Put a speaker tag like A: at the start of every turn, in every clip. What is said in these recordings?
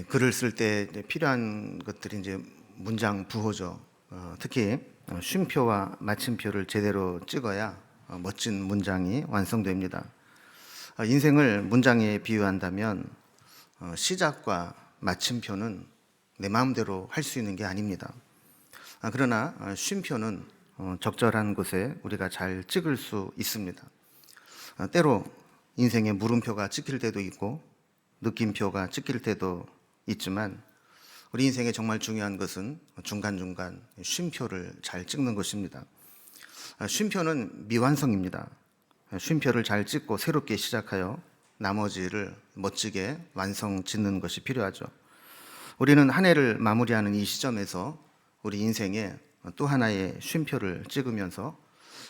A: 글을 쓸 때 필요한 것들이 이제 문장 부호죠. 특히 쉼표와 마침표를 제대로 찍어야 멋진 문장이 완성됩니다. 인생을 문장에 비유한다면 시작과 마침표는 내 마음대로 할 수 있는 게 아닙니다. 그러나 쉼표는 적절한 곳에 우리가 잘 찍을 수 있습니다. 때로 인생에 물음표가 찍힐 때도 있고 느낌표가 찍힐 때도 있지만 우리 인생에 정말 중요한 것은 중간중간 쉼표를 잘 찍는 것입니다. 쉼표는 미완성입니다. 쉼표를 잘 찍고 새롭게 시작하여 나머지를 멋지게 완성 짓는 것이 필요하죠. 우리는 한 해를 마무리하는 이 시점에서 우리 인생에 또 하나의 쉼표를 찍으면서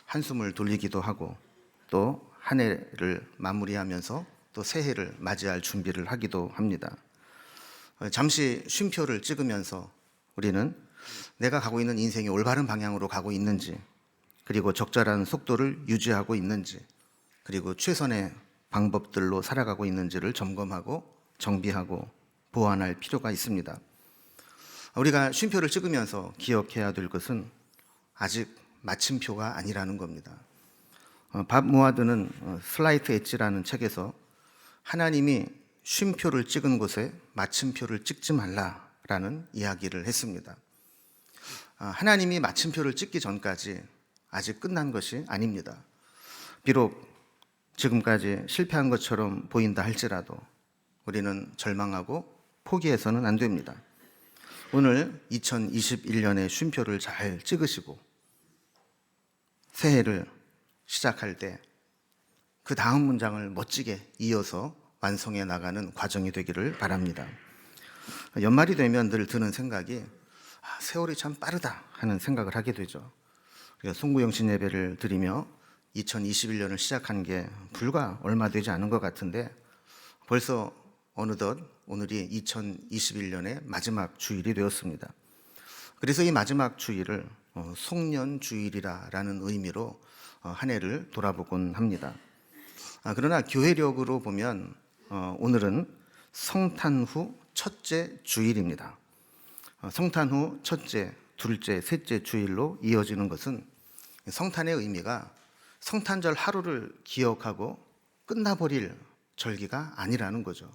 A: 한숨을 돌리기도 하고 또 한 해를 마무리하면서 또 새해를 맞이할 준비를 하기도 합니다. 잠시 쉼표를 찍으면서 우리는 내가 가고 있는 인생이 올바른 방향으로 가고 있는지, 그리고 적절한 속도를 유지하고 있는지, 그리고 최선의 방법들로 살아가고 있는지를 점검하고 정비하고 보완할 필요가 있습니다. 우리가 쉼표를 찍으면서 기억해야 될 것은 아직 마침표가 아니라는 겁니다. 밥 모아드는 슬라이트 엣지라는 책에서 하나님이 쉼표를 찍은 곳에 마침표를 찍지 말라라는 이야기를 했습니다. 하나님이 마침표를 찍기 전까지 아직 끝난 것이 아닙니다. 비록 지금까지 실패한 것처럼 보인다 할지라도 우리는 절망하고 포기해서는 안 됩니다. 오늘 2021년의 쉼표를 잘 찍으시고 새해를 시작할 때 그 다음 문장을 멋지게 이어서 완성해 나가는 과정이 되기를 바랍니다. 연말이 되면 늘 드는 생각이 세월이 참 빠르다 하는 생각을 하게 되죠. 송구영신 예배를 드리며 2021년을 시작한 게 불과 얼마 되지 않은 것 같은데 벌써 어느덧 오늘이 2021년의 마지막 주일이 되었습니다. 그래서 이 마지막 주일을 송년주일이라는 의미로 한 해를 돌아보곤 합니다. 그러나 교회력으로 보면 오늘은 성탄 후 첫째 주일입니다. 성탄 후 첫째, 둘째, 셋째 주일로 이어지는 것은 성탄의 의미가 성탄절 하루를 기억하고 끝나버릴 절기가 아니라는 거죠.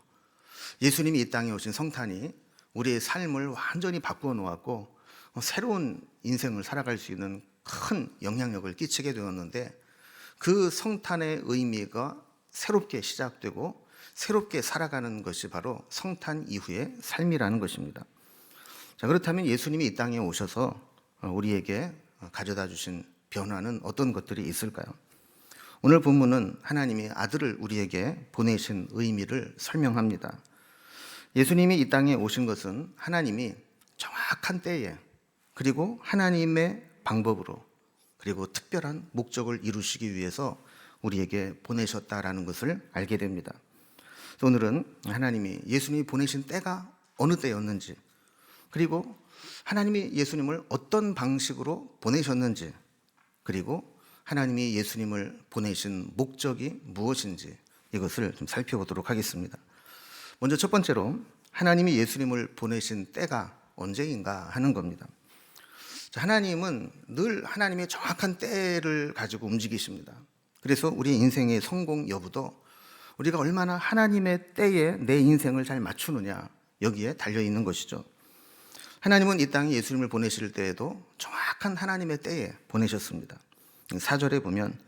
A: 예수님이 이 땅에 오신 성탄이 우리의 삶을 완전히 바꾸어 놓았고 새로운 인생을 살아갈 수 있는 큰 영향력을 끼치게 되었는데 그 성탄의 의미가 새롭게 시작되고 새롭게 살아가는 것이 바로 성탄 이후의 삶이라는 것입니다. 자, 그렇다면 예수님이 이 땅에 오셔서 우리에게 가져다 주신 변화는 어떤 것들이 있을까요? 오늘 본문은 하나님이 아들을 우리에게 보내신 의미를 설명합니다. 예수님이 이 땅에 오신 것은 하나님이 정확한 때에 그리고 하나님의 방법으로 그리고 특별한 목적을 이루시기 위해서 우리에게 보내셨다라는 것을 알게 됩니다. 오늘은 하나님이 예수님이 보내신 때가 어느 때였는지 그리고 하나님이 예수님을 어떤 방식으로 보내셨는지 그리고 하나님이 예수님을 보내신 목적이 무엇인지 이것을 좀 살펴보도록 하겠습니다. 먼저 첫 번째로 하나님이 예수님을 보내신 때가 언제인가 하는 겁니다. 하나님은 늘 하나님의 정확한 때를 가지고 움직이십니다. 그래서 우리 인생의 성공 여부도 우리가 얼마나 하나님의 때에 내 인생을 잘 맞추느냐 여기에 달려있는 것이죠. 하나님은 이 땅에 예수님을 보내실 때에도 정확한 하나님의 때에 보내셨습니다. 4절에 보면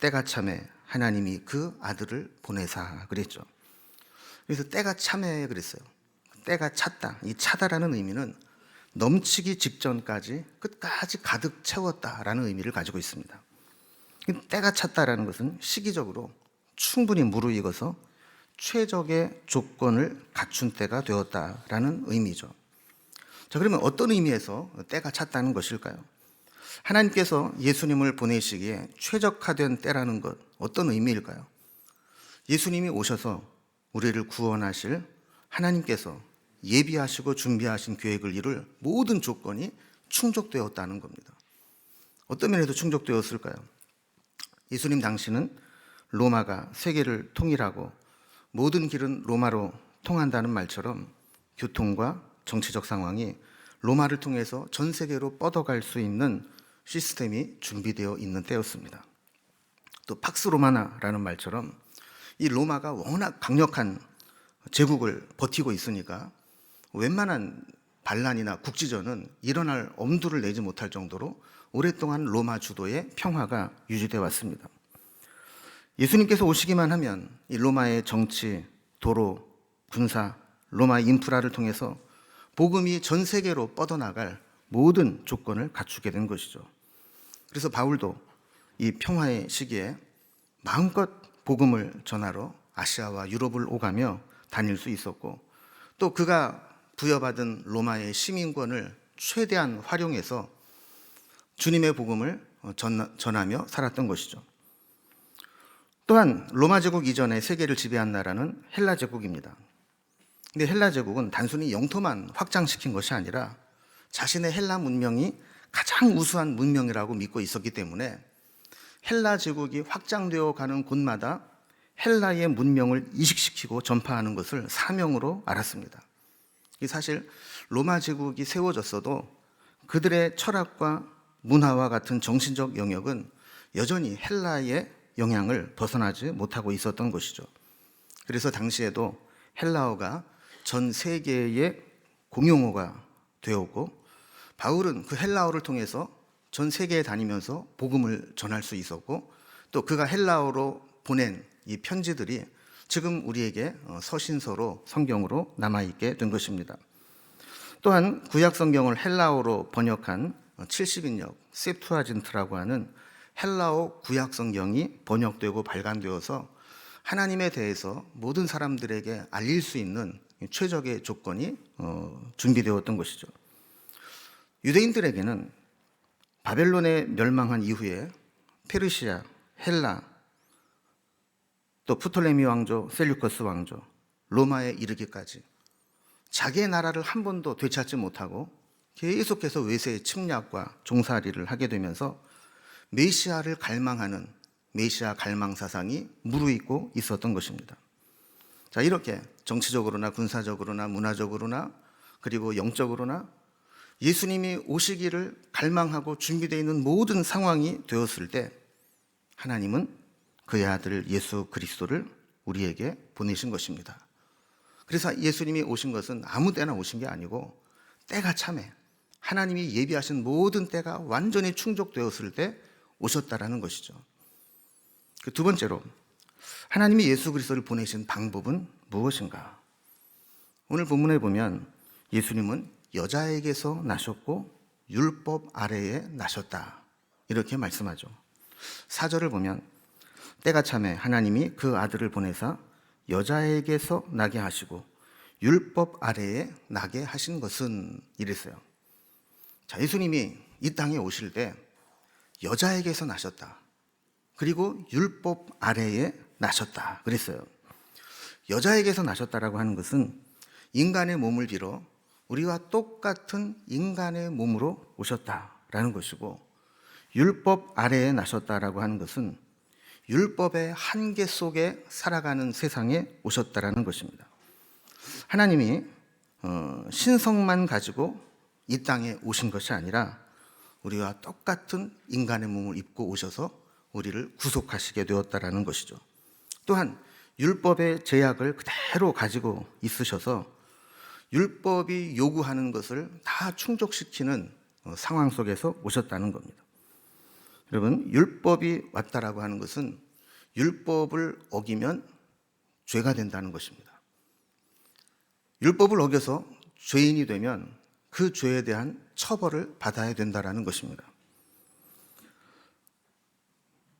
A: 때가 참에 하나님이 그 아들을 보내사 그랬죠. 그래서 때가 참에 그랬어요. 때가 찼다. 이 차다라는 의미는 넘치기 직전까지 끝까지 가득 채웠다라는 의미를 가지고 있습니다. 때가 찼다라는 것은 시기적으로 충분히 무르익어서 최적의 조건을 갖춘 때가 되었다라는 의미죠. 자, 그러면 어떤 의미에서 때가 찼다는 것일까요? 하나님께서 예수님을 보내시기에 최적화된 때라는 것 어떤 의미일까요? 예수님이 오셔서 우리를 구원하실 하나님께서 예비하시고 준비하신 계획을 이룰 모든 조건이 충족되었다는 겁니다. 어떤 면에서 충족되었을까요? 예수님 당시는 로마가 세계를 통일하고 모든 길은 로마로 통한다는 말처럼 교통과 정치적 상황이 로마를 통해서 전 세계로 뻗어갈 수 있는 시스템이 준비되어 있는 때였습니다. 또 팍스 로마나라는 말처럼 이 로마가 워낙 강력한 제국을 버티고 있으니까 웬만한 반란이나 국지전은 일어날 엄두를 내지 못할 정도로 오랫동안 로마 주도의 평화가 유지되어 왔습니다. 예수님께서 오시기만 하면 이 로마의 정치, 도로, 군사, 로마의 인프라를 통해서 복음이 전 세계로 뻗어나갈 모든 조건을 갖추게 된 것이죠. 그래서 바울도 이 평화의 시기에 마음껏 복음을 전하러 아시아와 유럽을 오가며 다닐 수 있었고, 또 그가 부여받은 로마의 시민권을 최대한 활용해서 주님의 복음을 전하며 살았던 것이죠. 또한 로마 제국 이전에 세계를 지배한 나라는 헬라 제국입니다. 근데 헬라 제국은 단순히 영토만 확장시킨 것이 아니라 자신의 헬라 문명이 가장 우수한 문명이라고 믿고 있었기 때문에 헬라 제국이 확장되어 가는 곳마다 헬라의 문명을 이식시키고 전파하는 것을 사명으로 알았습니다. 사실 로마 제국이 세워졌어도 그들의 철학과 문화와 같은 정신적 영역은 여전히 헬라의 영향을 벗어나지 못하고 있었던 것이죠. 그래서 당시에도 헬라어가 전 세계의 공용어가 되었고, 바울은 그 헬라어를 통해서 전 세계에 다니면서 복음을 전할 수 있었고, 또 그가 헬라어로 보낸 이 편지들이 지금 우리에게 서신서로 성경으로 남아있게 된 것입니다. 또한 구약 성경을 헬라어로 번역한 70인역 셉투아진트라고 하는 헬라어 구약 성경이 번역되고 발간되어서 하나님에 대해서 모든 사람들에게 알릴 수 있는 최적의 조건이 준비되었던 것이죠. 유대인들에게는 바벨론에 멸망한 이후에 페르시아, 헬라, 또 프톨레미 왕조, 셀류커스 왕조, 로마에 이르기까지 자기의 나라를 한 번도 되찾지 못하고 계속해서 외세의 침략과 종살이를 하게 되면서 메시아를 갈망하는 메시아 갈망 사상이 무르익고 있었던 것입니다. 자, 이렇게 정치적으로나 군사적으로나 문화적으로나 그리고 영적으로나 예수님이 오시기를 갈망하고 준비되어 있는 모든 상황이 되었을 때 하나님은 그의 아들 예수 그리스도를 우리에게 보내신 것입니다. 그래서 예수님이 오신 것은 아무 때나 오신 게 아니고 때가 참에 하나님이 예비하신 모든 때가 완전히 충족되었을 때 오셨다라는 것이죠. 그 두 번째로 하나님이 예수 그리스도를 보내신 방법은 무엇인가? 오늘 본문에 보면 예수님은 여자에게서 나셨고 율법 아래에 나셨다, 이렇게 말씀하죠. 4절을 보면 때가 참에 하나님이 그 아들을 보내사 여자에게서 나게 하시고 율법 아래에 나게 하신 것은, 이랬어요. 자, 예수님이 이 땅에 오실 때 여자에게서 나셨다, 그리고 율법 아래에 나셨다 그랬어요. 여자에게서 나셨다라고 하는 것은 인간의 몸을 빌어 우리와 똑같은 인간의 몸으로 오셨다라는 것이고, 율법 아래에 나셨다라고 하는 것은 율법의 한계 속에 살아가는 세상에 오셨다라는 것입니다. 하나님이 신성만 가지고 이 땅에 오신 것이 아니라 우리와 똑같은 인간의 몸을 입고 오셔서 우리를 구속하시게 되었다라는 것이죠. 또한 율법의 제약을 그대로 가지고 있으셔서 율법이 요구하는 것을 다 충족시키는 상황 속에서 오셨다는 겁니다. 여러분, 율법이 왔다라고 하는 것은 율법을 어기면 죄가 된다는 것입니다. 율법을 어겨서 죄인이 되면 그 죄에 대한 처벌을 받아야 된다는 것입니다.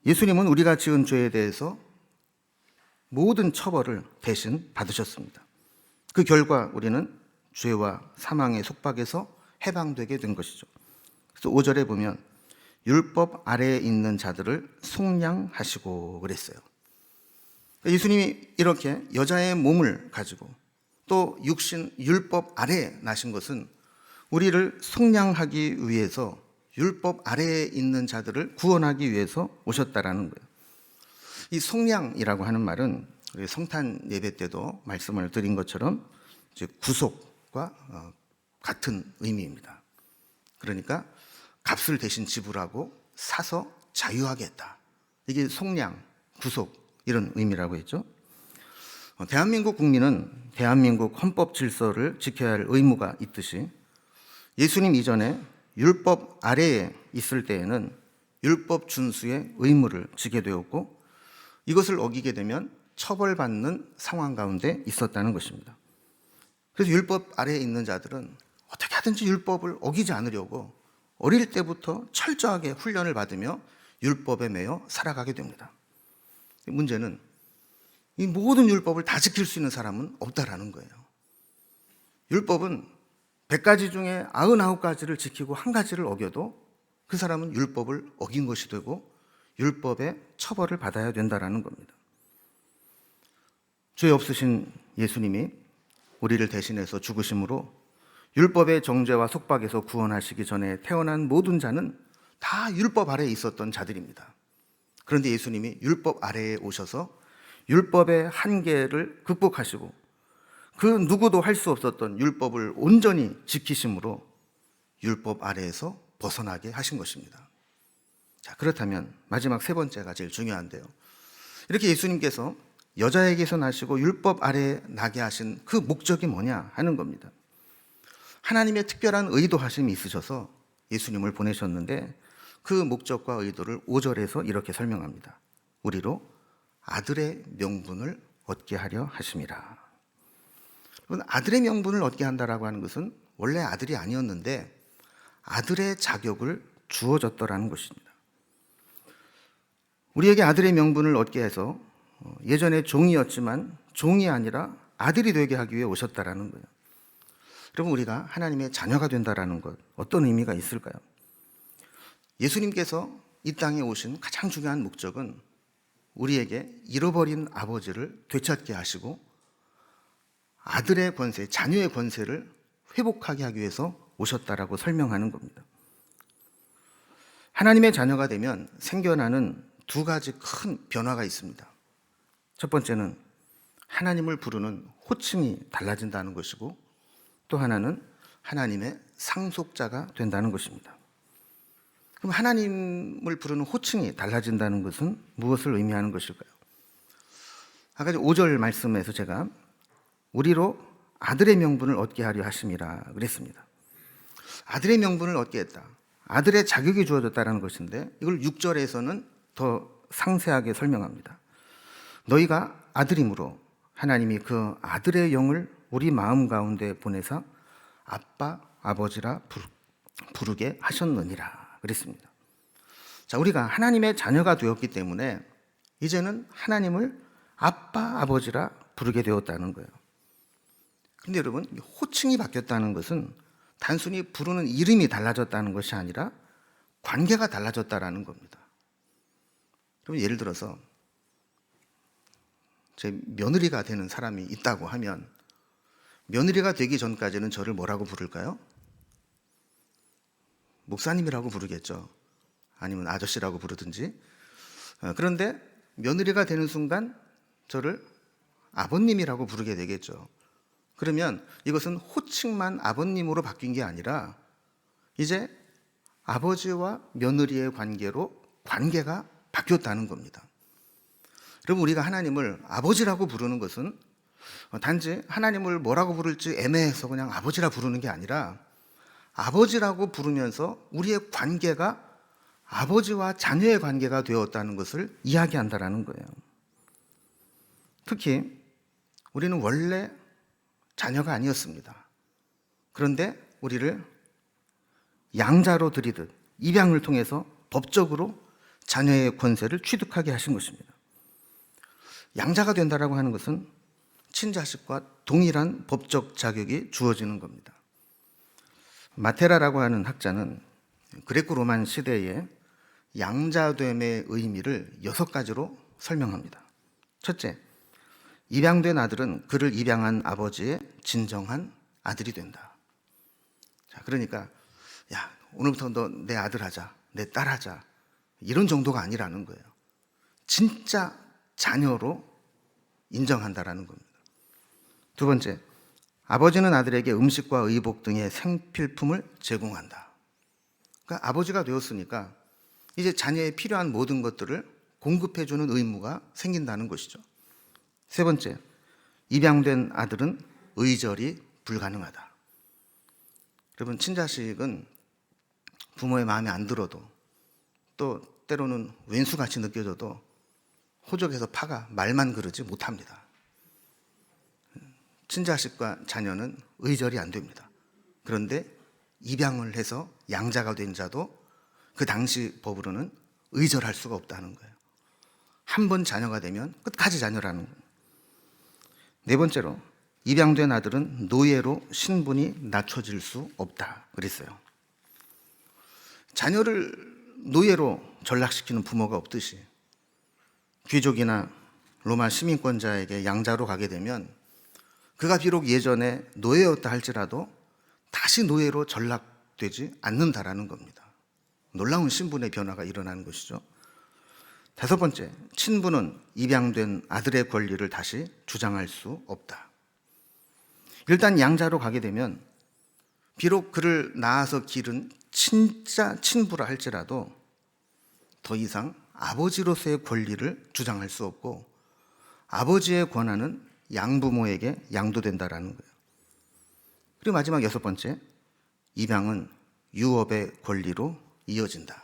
A: 예수님은 우리가 지은 죄에 대해서 모든 처벌을 대신 받으셨습니다. 그 결과 우리는 죄와 사망의 속박에서 해방되게 된 것이죠. 그래서 5절에 보면 율법 아래에 있는 자들을 속량하시고 그랬어요. 예수님이 이렇게 여자의 몸을 가지고 또 육신 율법 아래에 나신 것은 우리를 속량하기 위해서, 율법 아래에 있는 자들을 구원하기 위해서 오셨다라는 거예요. 이 속량이라고 하는 말은 우리 성탄 예배 때도 말씀을 드린 것처럼 이제 구속, 것과 같은 의미입니다. 그러니까 값을 대신 지불하고 사서 자유하게 했다. 이게 속량, 구속 이런 의미라고 했죠. 대한민국 국민은 대한민국 헌법 질서를 지켜야 할 의무가 있듯이 예수님 이전에 율법 아래에 있을 때에는 율법 준수의 의무를 지게 되었고 이것을 어기게 되면 처벌받는 상황 가운데 있었다는 것입니다. 그래서 율법 아래에 있는 자들은 어떻게 하든지 율법을 어기지 않으려고 어릴 때부터 철저하게 훈련을 받으며 율법에 매여 살아가게 됩니다. 문제는 이 모든 율법을 다 지킬 수 있는 사람은 없다라는 거예요. 율법은 100가지 중에 99가지를 지키고 한 가지를 어겨도 그 사람은 율법을 어긴 것이 되고 율법의 처벌을 받아야 된다라는 겁니다. 죄 없으신 예수님이 우리를 대신해서 죽으심으로 율법의 정죄와 속박에서 구원하시기 전에 태어난 모든 자는 다 율법 아래에 있었던 자들입니다. 그런데 예수님이 율법 아래에 오셔서 율법의 한계를 극복하시고 그 누구도 할 수 없었던 율법을 온전히 지키심으로 율법 아래에서 벗어나게 하신 것입니다. 자, 그렇다면 마지막 세 번째가 제일 중요한데요. 이렇게 예수님께서 여자에게서 나시고 율법 아래에 나게 하신 그 목적이 뭐냐 하는 겁니다. 하나님의 특별한 의도하심이 있으셔서 예수님을 보내셨는데 그 목적과 의도를 5절에서 이렇게 설명합니다. 우리로 아들의 명분을 얻게 하려 하심이라. 아들의 명분을 얻게 한다라고 하는 것은 원래 아들이 아니었는데 아들의 자격을 주어졌더라는 것입니다. 우리에게 아들의 명분을 얻게 해서 예전에 종이었지만 종이 아니라 아들이 되게 하기 위해 오셨다라는 거예요. 여러분, 우리가 하나님의 자녀가 된다라는 것 어떤 의미가 있을까요? 예수님께서 이 땅에 오신 가장 중요한 목적은 우리에게 잃어버린 아버지를 되찾게 하시고 아들의 권세, 자녀의 권세를 회복하게 하기 위해서 오셨다라고 설명하는 겁니다. 하나님의 자녀가 되면 생겨나는 두 가지 큰 변화가 있습니다. 첫 번째는 하나님을 부르는 호칭이 달라진다는 것이고 또 하나는 하나님의 상속자가 된다는 것입니다. 그럼 하나님을 부르는 호칭이 달라진다는 것은 무엇을 의미하는 것일까요? 아까 5절 말씀에서 제가 우리로 아들의 명분을 얻게 하려 하심이라 그랬습니다. 아들의 명분을 얻게 했다. 아들의 자격이 주어졌다는 것인데 이걸 6절에서는 더 상세하게 설명합니다. 너희가 아들이므로 하나님이 그 아들의 영을 우리 마음 가운데 보내사 아빠, 아버지라 부르게 하셨느니라 그랬습니다. 자, 우리가 하나님의 자녀가 되었기 때문에 이제는 하나님을 아빠, 아버지라 부르게 되었다는 거예요. 그런데 여러분, 호칭이 바뀌었다는 것은 단순히 부르는 이름이 달라졌다는 것이 아니라 관계가 달라졌다는 겁니다. 그럼 예를 들어서 제 며느리가 되는 사람이 있다고 하면 며느리가 되기 전까지는 저를 뭐라고 부를까요? 목사님이라고 부르겠죠. 아니면 아저씨라고 부르든지. 그런데 며느리가 되는 순간 저를 아버님이라고 부르게 되겠죠. 그러면 이것은 호칭만 아버님으로 바뀐 게 아니라 이제 아버지와 며느리의 관계로 관계가 바뀌었다는 겁니다. 여러분, 우리가 하나님을 아버지라고 부르는 것은 단지 하나님을 뭐라고 부를지 애매해서 그냥 아버지라 부르는 게 아니라 아버지라고 부르면서 우리의 관계가 아버지와 자녀의 관계가 되었다는 것을 이야기한다는 거예요. 특히 우리는 원래 자녀가 아니었습니다. 그런데 우리를 양자로 들이듯 입양을 통해서 법적으로 자녀의 권세를 취득하게 하신 것입니다. 양자가 된다라고 하는 것은 친자식과 동일한 법적 자격이 주어지는 겁니다. 마테라라고 하는 학자는 그레코 로만 시대의 양자됨의 의미를 6가지로 설명합니다. 첫째, 입양된 아들은 그를 입양한 아버지의 진정한 아들이 된다. 자, 그러니까 야, 오늘부터 너 내 아들 하자, 내 딸 하자, 이런 정도가 아니라는 거예요. 진짜 자녀로 인정한다라는 겁니다. 두 번째, 아버지는 아들에게 음식과 의복 등의 생필품을 제공한다. 그러니까 아버지가 되었으니까 이제 자녀에 필요한 모든 것들을 공급해주는 의무가 생긴다는 것이죠. 세 번째, 입양된 아들은 의절이 불가능하다. 여러분, 친자식은 부모의 마음에 안 들어도 또 때로는 왼수같이 느껴져도 호적에서 파가 말만 그러지 못합니다. 친자식과 자녀는 의절이 안 됩니다. 그런데 입양을 해서 양자가 된 자도 그 당시 법으로는 의절할 수가 없다는 거예요. 한 번 자녀가 되면 끝까지 자녀라는 거예요. 네 번째로, 입양된 아들은 노예로 신분이 낮춰질 수 없다 그랬어요. 자녀를 노예로 전락시키는 부모가 없듯이 귀족이나 로마 시민권자에게 양자로 가게 되면 그가 비록 예전에 노예였다 할지라도 다시 노예로 전락되지 않는다라는 겁니다. 놀라운 신분의 변화가 일어나는 것이죠. 다섯 번째, 친부는 입양된 아들의 권리를 다시 주장할 수 없다. 일단 양자로 가게 되면 비록 그를 낳아서 기른 진짜 친부라 할지라도 더 이상 아버지로서의 권리를 주장할 수 없고 아버지의 권한은 양부모에게 양도된다라는 거예요. 그리고 마지막 여섯 번째, 입양은 유업의 권리로 이어진다.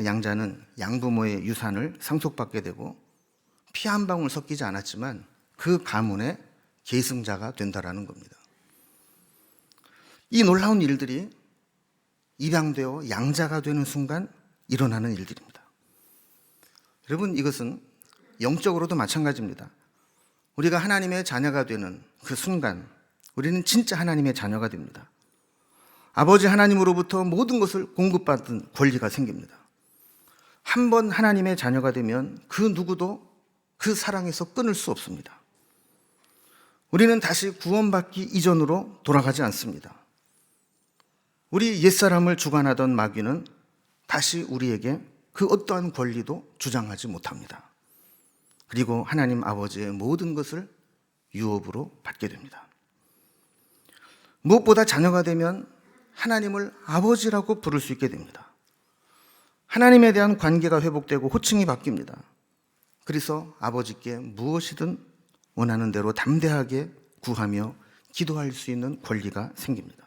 A: 양자는 양부모의 유산을 상속받게 되고 피 한 방울 섞이지 않았지만 그 가문의 계승자가 된다라는 겁니다. 이 놀라운 일들이 입양되어 양자가 되는 순간 일어나는 일들입니다. 여러분, 이것은 영적으로도 마찬가지입니다. 우리가 하나님의 자녀가 되는 그 순간 우리는 진짜 하나님의 자녀가 됩니다. 아버지 하나님으로부터 모든 것을 공급받은 권리가 생깁니다. 한 번 하나님의 자녀가 되면 그 누구도 그 사랑에서 끊을 수 없습니다. 우리는 다시 구원받기 이전으로 돌아가지 않습니다. 우리 옛사람을 주관하던 마귀는 다시 우리에게 그 어떠한 권리도 주장하지 못합니다. 그리고 하나님 아버지의 모든 것을 유업으로 받게 됩니다. 무엇보다 자녀가 되면 하나님을 아버지라고 부를 수 있게 됩니다. 하나님에 대한 관계가 회복되고 호칭이 바뀝니다. 그래서 아버지께 무엇이든 원하는 대로 담대하게 구하며 기도할 수 있는 권리가 생깁니다.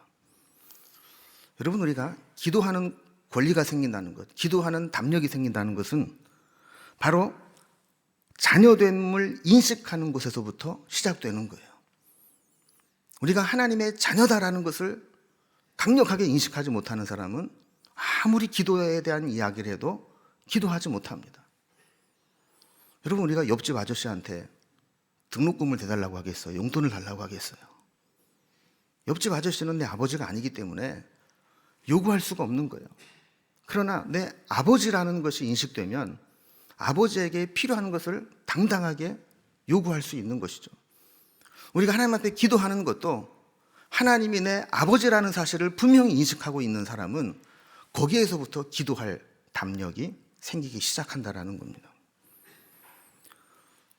A: 여러분, 우리가 기도하는 권리가 생긴다는 것, 기도하는 담력이 생긴다는 것은 바로 자녀됨을 인식하는 것에서부터 시작되는 거예요. 우리가 하나님의 자녀다라는 것을 강력하게 인식하지 못하는 사람은 아무리 기도에 대한 이야기를 해도 기도하지 못합니다. 여러분, 우리가 옆집 아저씨한테 등록금을 대달라고 하겠어요? 용돈을 달라고 하겠어요? 옆집 아저씨는 내 아버지가 아니기 때문에 요구할 수가 없는 거예요. 그러나 내 아버지라는 것이 인식되면 아버지에게 필요한 것을 당당하게 요구할 수 있는 것이죠. 우리가 하나님 앞에 기도하는 것도 하나님이 내 아버지라는 사실을 분명히 인식하고 있는 사람은 거기에서부터 기도할 담력이 생기기 시작한다라는 겁니다.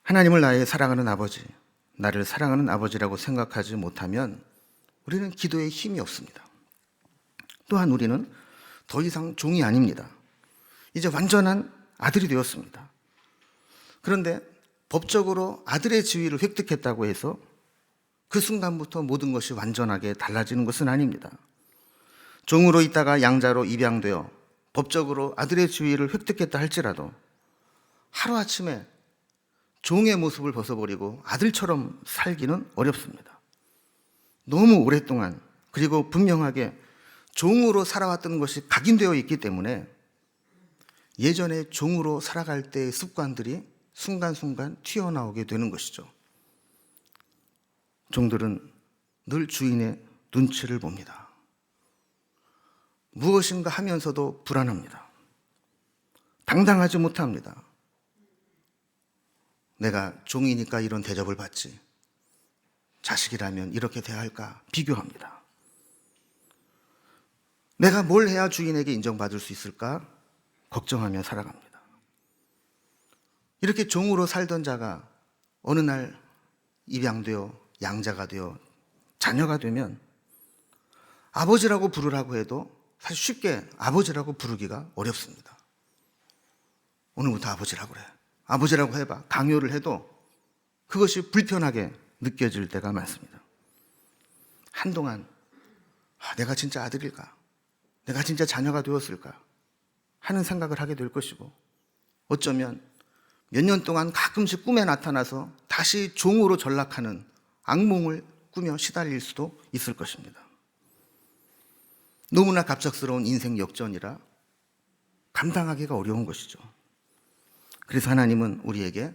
A: 하나님을 나의 사랑하는 아버지, 나를 사랑하는 아버지라고 생각하지 못하면 우리는 기도에 힘이 없습니다. 또한 우리는 더 이상 종이 아닙니다. 이제 완전한 아들이 되었습니다. 그런데 법적으로 아들의 지위를 획득했다고 해서 그 순간부터 모든 것이 완전하게 달라지는 것은 아닙니다. 종으로 있다가 양자로 입양되어 법적으로 아들의 지위를 획득했다 할지라도 하루아침에 종의 모습을 벗어버리고 아들처럼 살기는 어렵습니다. 너무 오랫동안 그리고 분명하게 종으로 살아왔던 것이 각인되어 있기 때문에 예전에 종으로 살아갈 때의 습관들이 순간순간 튀어나오게 되는 것이죠. 종들은 늘 주인의 눈치를 봅니다. 무엇인가 하면서도 불안합니다. 당당하지 못합니다. 내가 종이니까 이런 대접을 받지, 자식이라면 이렇게 대할까 비교합니다. 내가 뭘 해야 주인에게 인정받을 수 있을까 걱정하며 살아갑니다. 이렇게 종으로 살던 자가 어느 날 입양되어 양자가 되어 자녀가 되면 아버지라고 부르라고 해도 사실 쉽게 아버지라고 부르기가 어렵습니다. 오늘부터 아버지라고 그래. 아버지라고 해봐. 강요를 해도 그것이 불편하게 느껴질 때가 많습니다. 한동안 내가 진짜 아들일까? 내가 진짜 자녀가 되었을까? 하는 생각을 하게 될 것이고, 어쩌면 몇 년 동안 가끔씩 꿈에 나타나서 다시 종으로 전락하는 악몽을 꾸며 시달릴 수도 있을 것입니다. 너무나 갑작스러운 인생 역전이라 감당하기가 어려운 것이죠. 그래서 하나님은 우리에게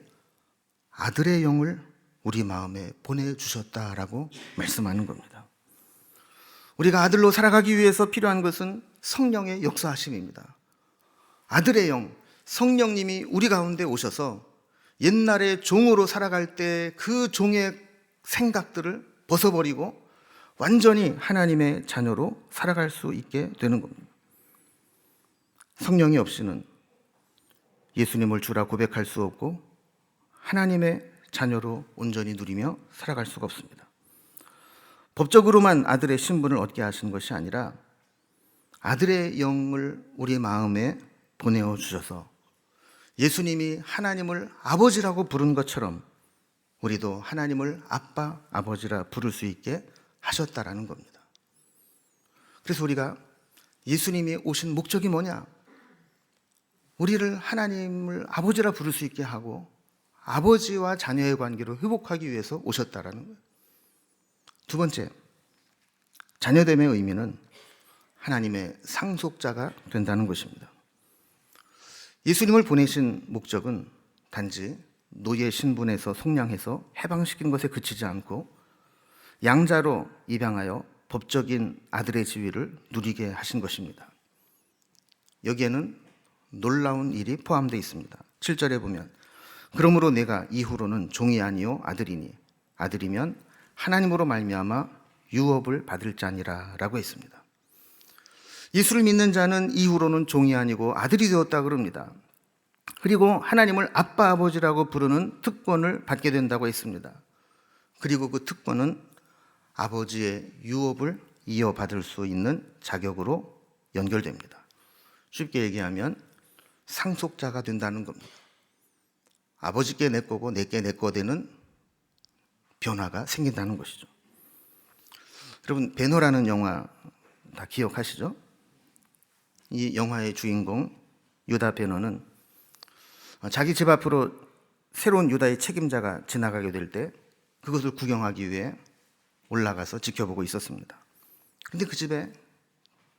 A: 아들의 영을 우리 마음에 보내주셨다라고 말씀하는 겁니다. 우리가 아들로 살아가기 위해서 필요한 것은 성령의 역사하심입니다. 아들의 영, 성령님이 우리 가운데 오셔서 옛날에 종으로 살아갈 때 그 종의 생각들을 벗어버리고 완전히 하나님의 자녀로 살아갈 수 있게 되는 겁니다. 성령이 없이는 예수님을 주라 고백할 수 없고 하나님의 자녀로 온전히 누리며 살아갈 수가 없습니다. 법적으로만 아들의 신분을 얻게 하신 것이 아니라 아들의 영을 우리 마음에 보내어 주셔서 예수님이 하나님을 아버지라고 부른 것처럼 우리도 하나님을 아빠, 아버지라 부를 수 있게 하셨다라는 겁니다. 그래서 우리가 예수님이 오신 목적이 뭐냐? 우리를 하나님을 아버지라 부를 수 있게 하고 아버지와 자녀의 관계를 회복하기 위해서 오셨다라는 거예요. 두 번째, 자녀됨의 의미는 하나님의 상속자가 된다는 것입니다. 예수님을 보내신 목적은 단지 노예 신분에서 속량해서 해방시킨 것에 그치지 않고 양자로 입양하여 법적인 아들의 지위를 누리게 하신 것입니다. 여기에는 놀라운 일이 포함되어 있습니다. 7절에 보면 그러므로 내가 이후로는 종이 아니요 아들이니 아들이면 하나님으로 말미암아 유업을 받을 자니라 라고 했습니다. 예수를 믿는 자는 이후로는 종이 아니고 아들이 되었다 그럽니다. 그리고 하나님을 아빠 아버지라고 부르는 특권을 받게 된다고 했습니다. 그리고 그 특권은 아버지의 유업을 이어받을 수 있는 자격으로 연결됩니다. 쉽게 얘기하면 상속자가 된다는 겁니다. 아버지께 내 거고 내게 내 거 되는 변화가 생긴다는 것이죠. 여러분, 베너라는 영화 다 기억하시죠? 이 영화의 주인공 유다 베너는 자기 집 앞으로 새로운 유다의 책임자가 지나가게 될 때 그것을 구경하기 위해 올라가서 지켜보고 있었습니다. 그런데 그 집에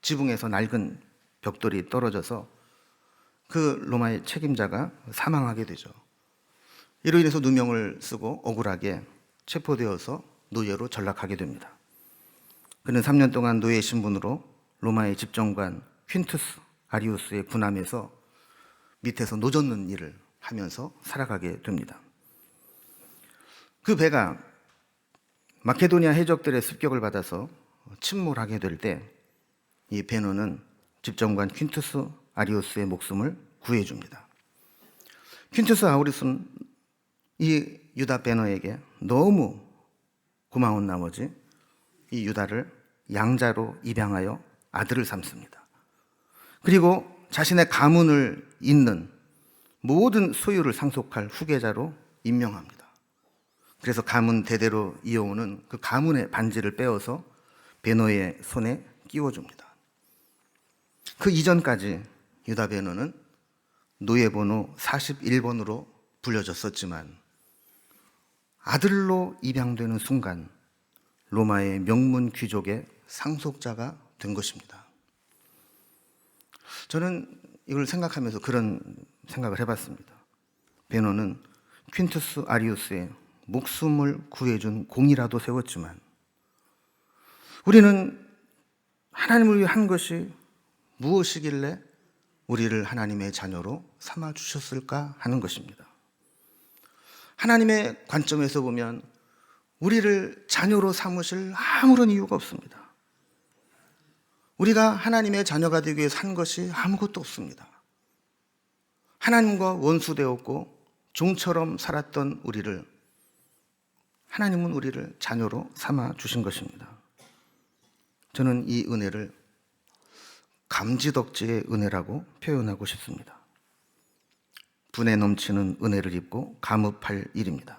A: 지붕에서 낡은 벽돌이 떨어져서 그 로마의 책임자가 사망하게 되죠. 이로 인해서 누명을 쓰고 억울하게 체포되어서 노예로 전락하게 됩니다. 그는 3년 동안 노예 신분으로 로마의 집정관 퀸투스 아리우스의 군함에서 밑에서 노젓는 일을 하면서 살아가게 됩니다. 그 배가 마케도니아 해적들의 습격을 받아서 침몰하게 될 때 이 베너는 집정관 퀸투스 아리우스의 목숨을 구해줍니다. 퀸투스 아리우스는 이 유다 베너에게 너무 고마운 나머지 이 유다를 양자로 입양하여 아들을 삼습니다. 그리고 자신의 가문을 잇는 모든 소유를 상속할 후계자로 임명합니다. 그래서 가문 대대로 이어오는 그 가문의 반지를 빼어서 베너의 손에 끼워줍니다. 그 이전까지 유다 베너는 노예번호 41번으로 불려졌었지만 아들로 입양되는 순간 로마의 명문 귀족의 상속자가 된 것입니다. 저는 이걸 생각하면서 그런 생각을 해봤습니다. 베너는 퀸투스 아리우스의 목숨을 구해준 공이라도 세웠지만 우리는 하나님을 위해 한 것이 무엇이길래 우리를 하나님의 자녀로 삼아주셨을까 하는 것입니다. 하나님의 관점에서 보면 우리를 자녀로 삼으실 아무런 이유가 없습니다. 우리가 하나님의 자녀가 되기 위해서 한 것이 아무것도 없습니다. 하나님과 원수되었고 종처럼 살았던 우리를 하나님은 우리를 자녀로 삼아 주신 것입니다. 저는 이 은혜를 감지덕지의 은혜라고 표현하고 싶습니다. 분에 넘치는 은혜를 입고 감업할 일입니다.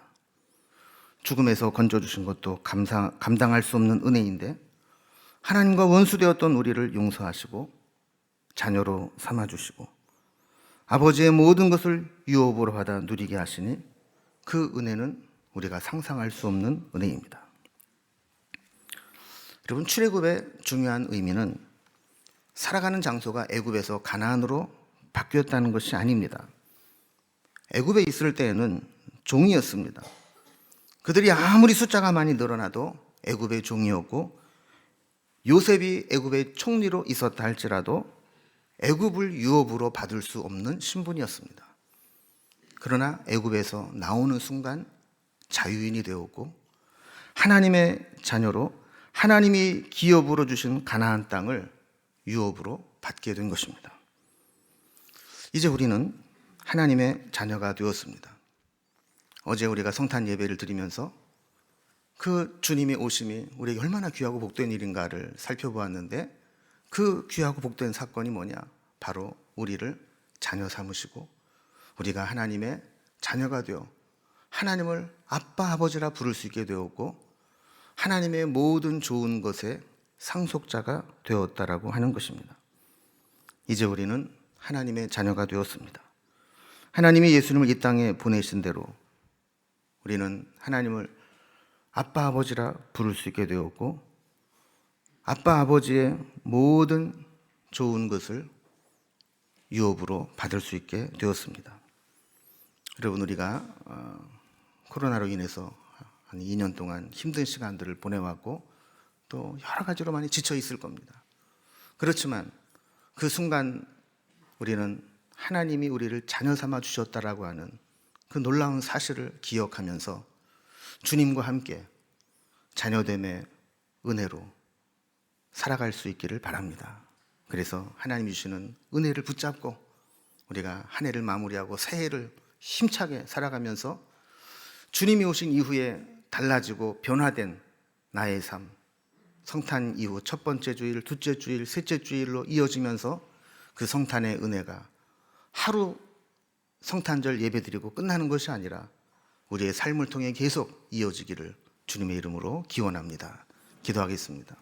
A: 죽음에서 건져주신 것도 감당할 수 없는 은혜인데 하나님과 원수되었던 우리를 용서하시고 자녀로 삼아주시고 아버지의 모든 것을 유업으로 받아 누리게 하시니 그 은혜는 우리가 상상할 수 없는 은혜입니다. 여러분, 출애굽의 중요한 의미는 살아가는 장소가 애굽에서 가나안으로 바뀌었다는 것이 아닙니다. 애굽에 있을 때에는 종이었습니다. 그들이 아무리 숫자가 많이 늘어나도 애굽의 종이었고 요셉이 애굽의 총리로 있었다 할지라도 애굽을 유업으로 받을 수 없는 신분이었습니다. 그러나 애굽에서 나오는 순간 자유인이 되었고 하나님의 자녀로 하나님이 기업으로 주신 가나안 땅을 유업으로 받게 된 것입니다. 이제 우리는 하나님의 자녀가 되었습니다. 어제 우리가 성탄 예배를 드리면서 그 주님의 오심이 우리에게 얼마나 귀하고 복된 일인가를 살펴보았는데 그 귀하고 복된 사건이 뭐냐? 바로 우리를 자녀 삼으시고 우리가 하나님의 자녀가 되어 하나님을 아빠 아버지라 부를 수 있게 되었고 하나님의 모든 좋은 것의 상속자가 되었다라고 하는 것입니다. 이제 우리는 하나님의 자녀가 되었습니다. 하나님이 예수님을 이 땅에 보내신 대로 우리는 하나님을 아빠 아버지라 부를 수 있게 되었고 아빠 아버지의 모든 좋은 것을 유업으로 받을 수 있게 되었습니다. 여러분, 우리가 코로나로 인해서 한 2년 동안 힘든 시간들을 보내왔고 또 여러 가지로 많이 지쳐 있을 겁니다. 그렇지만 그 순간 우리는 하나님이 우리를 자녀 삼아 주셨다라고 하는 그 놀라운 사실을 기억하면서 주님과 함께 자녀됨의 은혜로 살아갈 수 있기를 바랍니다. 그래서 하나님이 주시는 은혜를 붙잡고 우리가 한 해를 마무리하고 새해를 힘차게 살아가면서 주님이 오신 이후에 달라지고 변화된 나의 삶, 성탄 이후 첫 번째 주일, 둘째 주일, 셋째 주일로 이어지면서 그 성탄의 은혜가 하루 성탄절 예배드리고 끝나는 것이 아니라 우리의 삶을 통해 계속 이어지기를 주님의 이름으로 기원합니다. 기도하겠습니다.